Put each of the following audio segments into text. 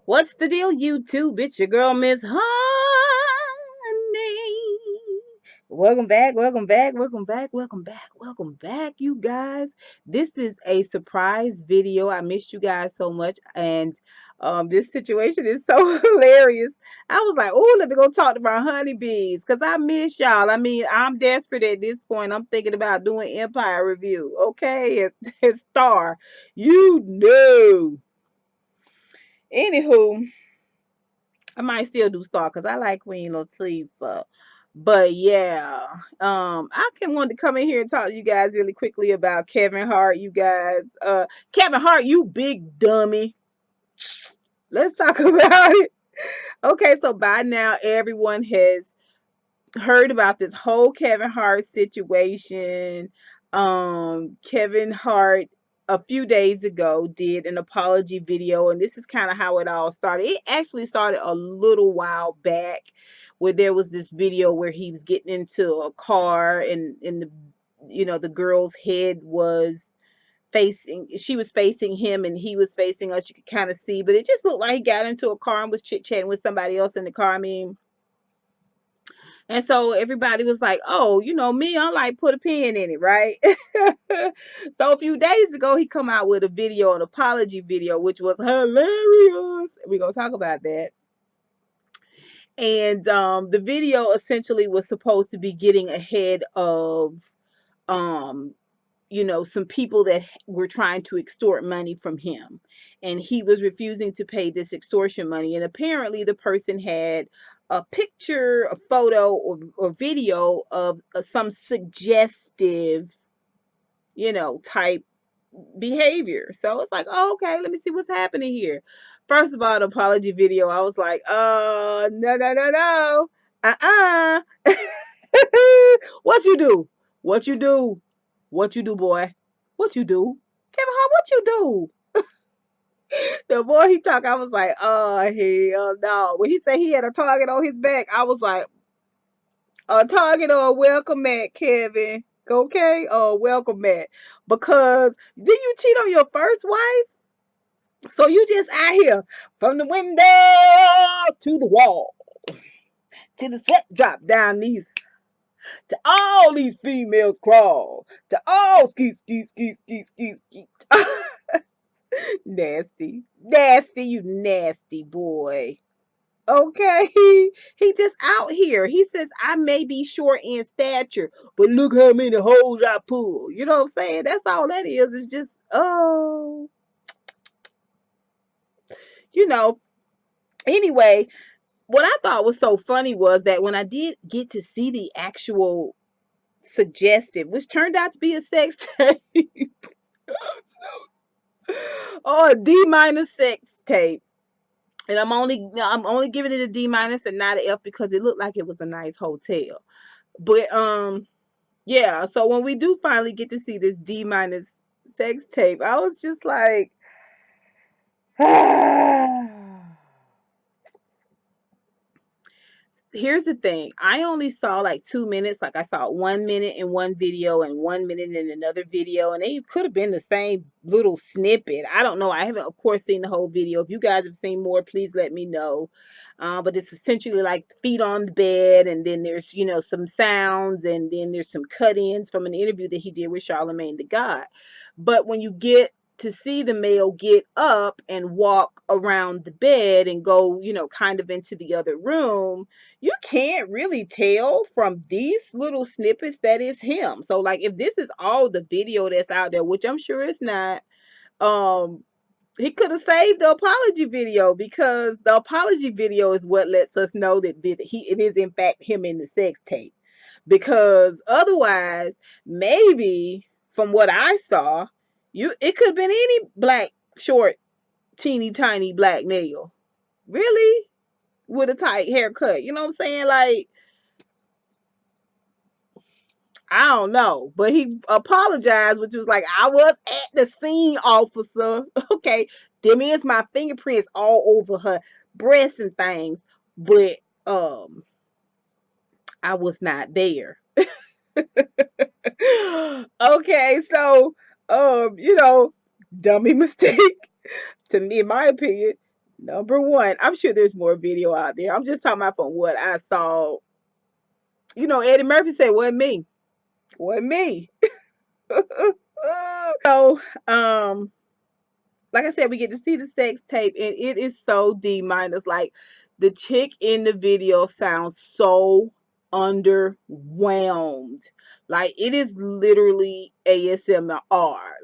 What's the deal, YouTube? It's your girl, Miss Honey. Welcome back, welcome back, welcome back, welcome back, welcome back, you guys. This is a surprise video. I missed you guys so much, and this situation is so hilarious. I was like, oh, let me go talk to my honeybees because I miss y'all. I mean, I'm desperate at this point. I'm thinking about doing Empire review, okay? It's Star. You know. Anywho, I might still do Star because I like Queen Latifah. But yeah, I can want to come in here and talk to you guys really quickly about Kevin Hart. You guys, Kevin Hart, you big dummy. Let's talk about it. Okay, so by now everyone has heard about this whole Kevin Hart situation. Kevin Hart a few days ago did an apology video, and this is kind of how it all started. It actually started a little while back where there was this video where he was getting into a car and the girl's head was she was facing him and he was facing us. You could kind of see, but it just looked like he got into a car and was chit-chatting with somebody else in the car. I mean, and so everybody was like, oh, me, I'm like, put a pin in it, right? So a few days ago, he come out with a video, an apology video, which was hilarious. We're going to talk about that. And the video essentially was supposed to be getting ahead of um, some people that were trying to extort money from him. And he was refusing to pay this extortion money. And apparently the person had a picture, a photo, or video of some suggestive, type behavior. So it's like, oh, okay, let me see what's happening here. First of all, the apology video, I was like, no, no, no, no. Uh-uh. What you do? What you do? What you do, boy? What you do? Kevin Hart, what you do? The more he talked, I was like, oh, hell no. When he said he had a target on his back, I was like, a target or a welcome mat, Kevin. Okay? Or a welcome mat. Because did you cheat on your first wife? So you just out here from the window to the wall, to the sweat drop down these, to all these females crawl, to all skeet, skeet, skeet, skeet, skeet, skeet. Nasty. Nasty, you nasty boy. Okay. He just out here. He says, I may be short in stature, but look how many holes I pull. You know what I'm saying? That's all that is. It's just, oh, you know. Anyway, what I thought was so funny was that when I did get to see the actual suggestive, which turned out to be a sex tape. Oh, a D minus sex tape. And I'm only giving it a D minus and not an F because it looked like it was a nice hotel. But yeah, so when we do finally get to see this D minus sex tape, I was just like here's the thing. I only saw like 2 minutes. Like I saw 1 minute in one video and 1 minute in another video. And they could have been the same little snippet. I don't know. I haven't, of course, seen the whole video. If you guys have seen more, please let me know. But it's essentially like feet on the bed. And then there's, some sounds. And then there's some cut-ins from an interview that he did with Charlemagne the God. But when you get to see the male get up and walk around the bed and go, kind of into the other room, you can't really tell from these little snippets that it's him. So like if this is all the video that's out there, which I'm sure it's not, um he could have saved the apology video because the apology video is what lets us know that it is in fact him in the sex tape. Because otherwise, maybe from what I saw, it could have been any black, short, teeny tiny black male. Really? With a tight haircut. You know what I'm saying? Like, I don't know. But he apologized, which was like, I was at the scene, officer. Okay. Them is my fingerprints all over her breasts and things. But I was not there. Okay, so dummy mistake. To me, in my opinion, Number one, I'm sure there's more video out there. I'm just talking about from what I saw. Eddie Murphy said, wasn't me. Wasn't me. So, like I said, we get to see the sex tape, and it is so D minus. Like the chick in the video sounds so underwhelmed. Like it is literally ASMR.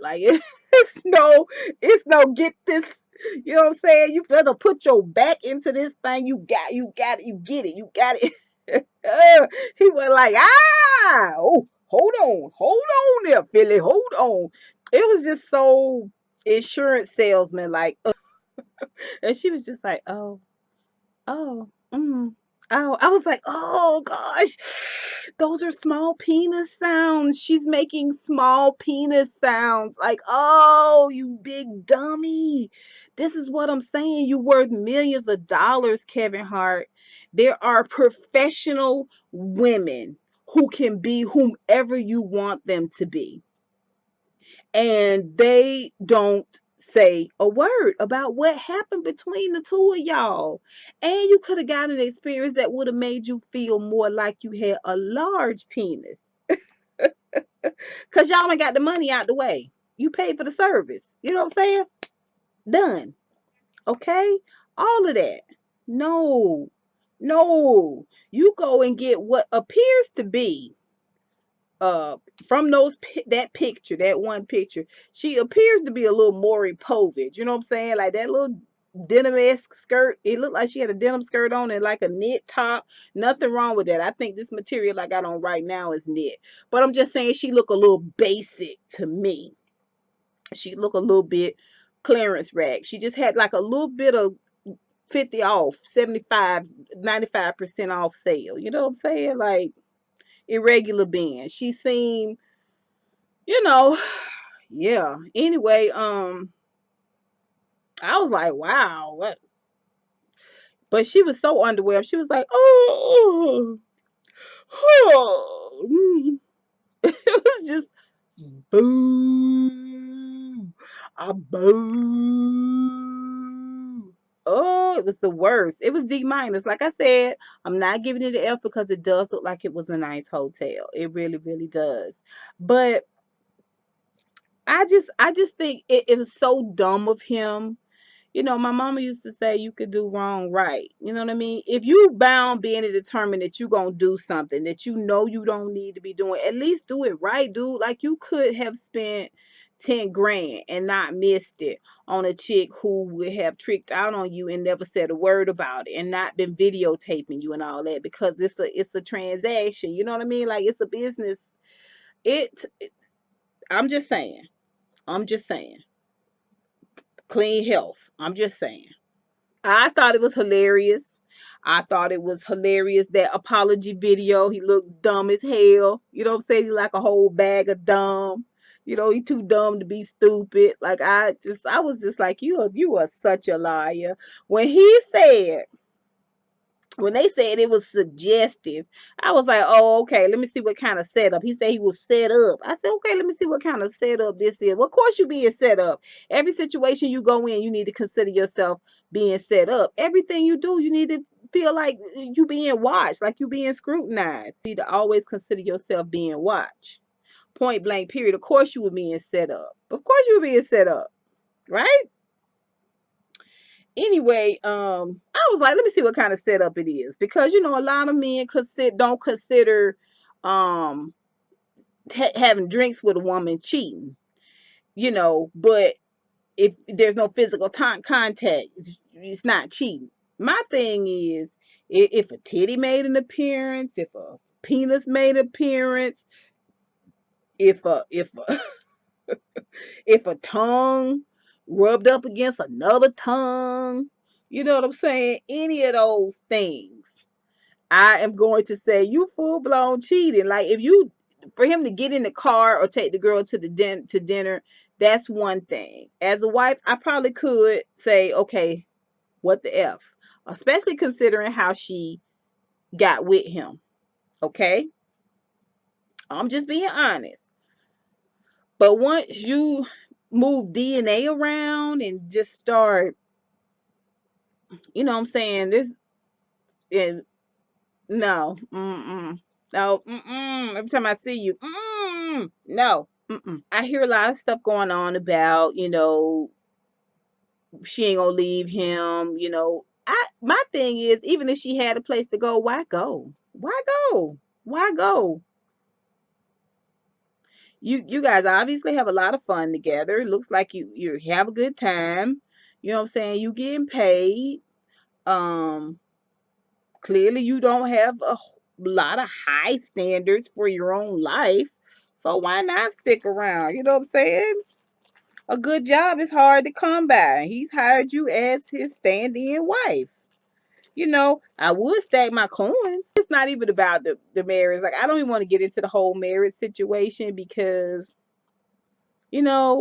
Like it's no get this. You know what I'm saying? You better put your back into this thing. You got it, you get it, you got it. He was like, oh, hold on there, Philly, hold on. It was just so insurance salesman like, and she was just like, oh, oh. I was like, oh gosh, those are small penis sounds. She's making small penis sounds. Like, oh, you big dummy. This is what I'm saying. You worth millions of dollars, Kevin Hart. There are professional women who can be whomever you want them to be, and they don't say a word about what happened between the two of y'all. And you could have gotten an experience that would have made you feel more like you had a large penis. Because y'all ain't got the money out the way. You paid for the service. You know what I'm saying? Done. Okay? All of that. No. No. You go and get what appears to be uh from that picture, that one picture, she appears to be a little Maury Povich. You know what I'm saying? Like that little denim-esque skirt. It looked like she had a denim skirt on and like a knit top. Nothing wrong with that. I think this material I got on right now is knit. But I'm just saying she look a little basic to me. She look a little bit clearance rack. She just had like a little bit of 50 off, 75, 95% off sale. You know what I'm saying? Like irregular band. She seemed, you know, yeah. Anyway, I was like, wow, what? But she was so underwhelmed. She was like, oh, oh. It was just boo, a boo. Oh, it was the worst. It was D minus. Like I said, I'm not giving it an F because it does look like it was a nice hotel. It really, really does. But I just think it was so dumb of him. My mama used to say you could do wrong right. You know what I mean? If you bound being determined that you gonna do something that you know you don't need to be doing, at least do it right, dude. Like you could have spent 10 grand and not missed it on a chick who would have tricked out on you and never said a word about it and not been videotaping you and all that, because it's a transaction. You know what I mean? Like it's a business. It I'm just saying. I'm just saying. Clean health. I'm just saying. I thought it was hilarious. I thought it was hilarious that apology video. He looked dumb as hell. You know what I'm saying? He like a whole bag of dumb. He too dumb to be stupid. Like I was just like, you are such a liar. When he said when they said it was suggestive, I was like, oh, okay, let me see what kind of setup. He said he was set up. I said, okay, let me see what kind of setup this is. Well, of course you being set up. Every situation you go in, you need to consider yourself being set up. Everything you do, you need to feel like you being watched, like you being scrutinized. You need to always consider yourself being watched. Point blank, period. Of course you were being set up. Of course you were being set up, right? Anyway, I was like, let me see what kind of setup it is, because a lot of men don't consider um having drinks with a woman cheating. But if there's no physical contact, it's not cheating. My thing is, if a titty made an appearance, if a penis made an appearance, if a if a tongue rubbed up against another tongue, you know what I'm saying? Any of those things, I am going to say you full blown cheating. Like if you, for him to get in the car or take the girl to dinner, that's one thing. As a wife, I probably could say, okay, what the F? Especially considering how she got with him. Okay? I'm just being honest. But once you move DNA around and just start You know what I'm saying? This and no, no, every time I see you, no, I hear a lot of stuff going on about, she ain't gonna leave him. My thing is, even if she had a place to go, why go? Why go? Why go? You guys obviously have a lot of fun together. It looks like you have a good time. You know what I'm saying? You getting paid. Um, Clearly you don't have a lot of high standards for your own life. So why not stick around? You know what I'm saying? A good job is hard to come by. He's hired you as his stand-in wife. I would stack my coins. It's not even about the marriage. Like, I don't even want to get into the whole marriage situation because, so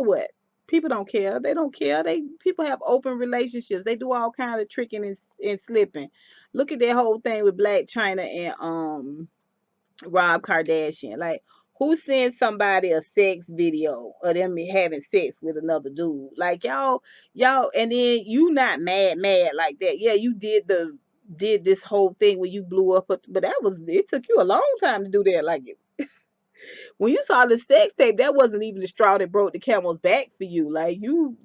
what? People don't care. They don't care. People have open relationships. They do all kind of tricking and slipping. Look at that whole thing with Black China and Rob Kardashian. Like, who sends somebody a sex video of them having sex with another dude? Like, y'all, and then you not mad like that. Yeah, you did this whole thing when you blew up, but it took you a long time to do that. Like, when you saw the sex tape, that wasn't even the straw that broke the camel's back for you. Like, you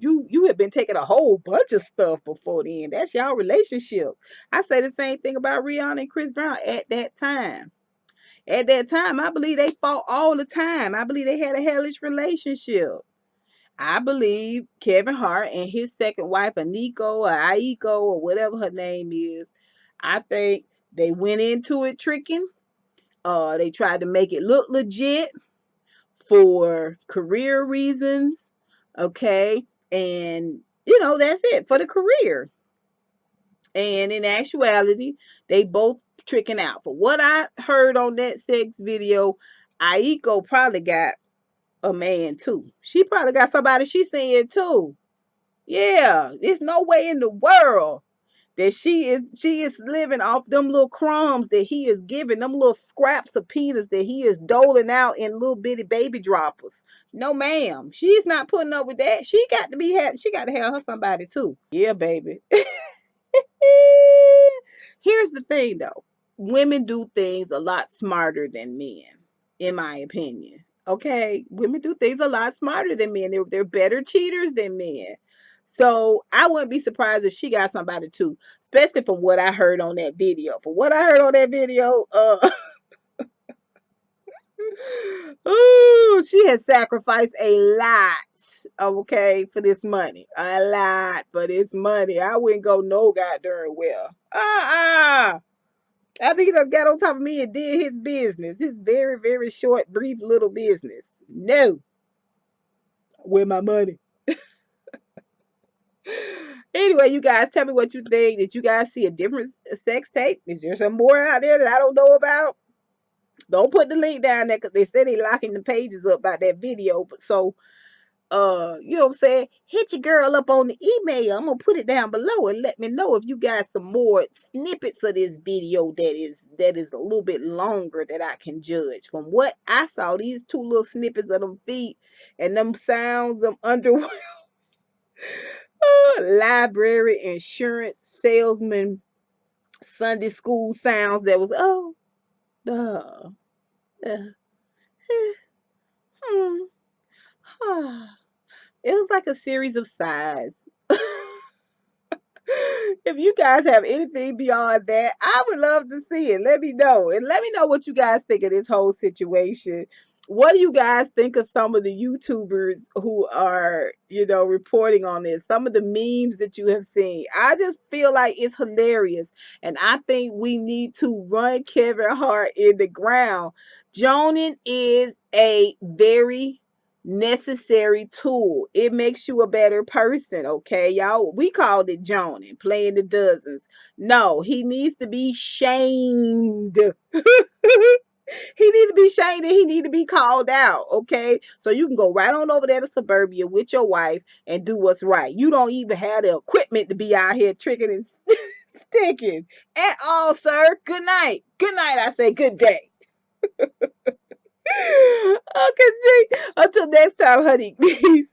had been taking a whole bunch of stuff before then. That's y'all relationship. I say the same thing about Rihanna and Chris Brown at that time. At that time, I believe they fought all the time. I believe they had a hellish relationship. I believe Kevin Hart and his second wife, Aniko or Aiko or whatever her name is, I think they went into it tricking. They tried to make it look legit for career reasons. Okay. And, that's it for the career. And in actuality, they both tricking out. For what I heard on that sex video, Aiko probably got a man too. She probably got somebody she seeing too. Yeah, there's no way in the world that she is living off them little crumbs that he is giving, them little scraps of penis that he is doling out in little bitty baby droppers. No, ma'am, she's not putting up with that. She got to have her somebody too. Yeah, baby. Here's the thing though. Women do things a lot smarter than men, in my opinion. Okay? Women do things a lot smarter than men. They're better cheaters than men. So I wouldn't be surprised if she got somebody too, especially from what I heard on that video. From what I heard on that video, ooh, she has sacrificed a lot, okay, for this money. A lot for this money. I wouldn't go no goddamn well. I think he done got on top of me and did his business. His very, very short, brief little business. No. Where my money? Anyway, you guys, tell me what you think. Did you guys see a different sex tape? Is there some more out there that I don't know about? Don't put the link down there because they said they locking the pages up about that video. But so you know what I'm saying? Hit your girl up on the email. I'm gonna put it down below and let me know if you got some more snippets of this video that is a little bit longer that I can judge. From what I saw, these two little snippets of them feet and them sounds, them underwear, library, insurance, salesman, Sunday school sounds that was uh, it was like a series of sighs. If you guys have anything beyond that, I would love to see it. Let me know. And let me know what you guys think of this whole situation. What do you guys think of some of the YouTubers who are, reporting on this? Some of the memes that you have seen. I just feel like it's hilarious. And I think we need to run Kevin Hart in the ground. Joning is a very necessary tool. It makes you a better person, okay, y'all? We called it Joning, playing the dozens. No, he needs to be shamed. He needs to be shamed and he needs to be called out, okay? So you can go right on over there to Suburbia with your wife and do what's right. You don't even have the equipment to be out here tricking and sticking at all, sir. Good night. Good night, I say. Good day. Okay, until next time, honey. Peace.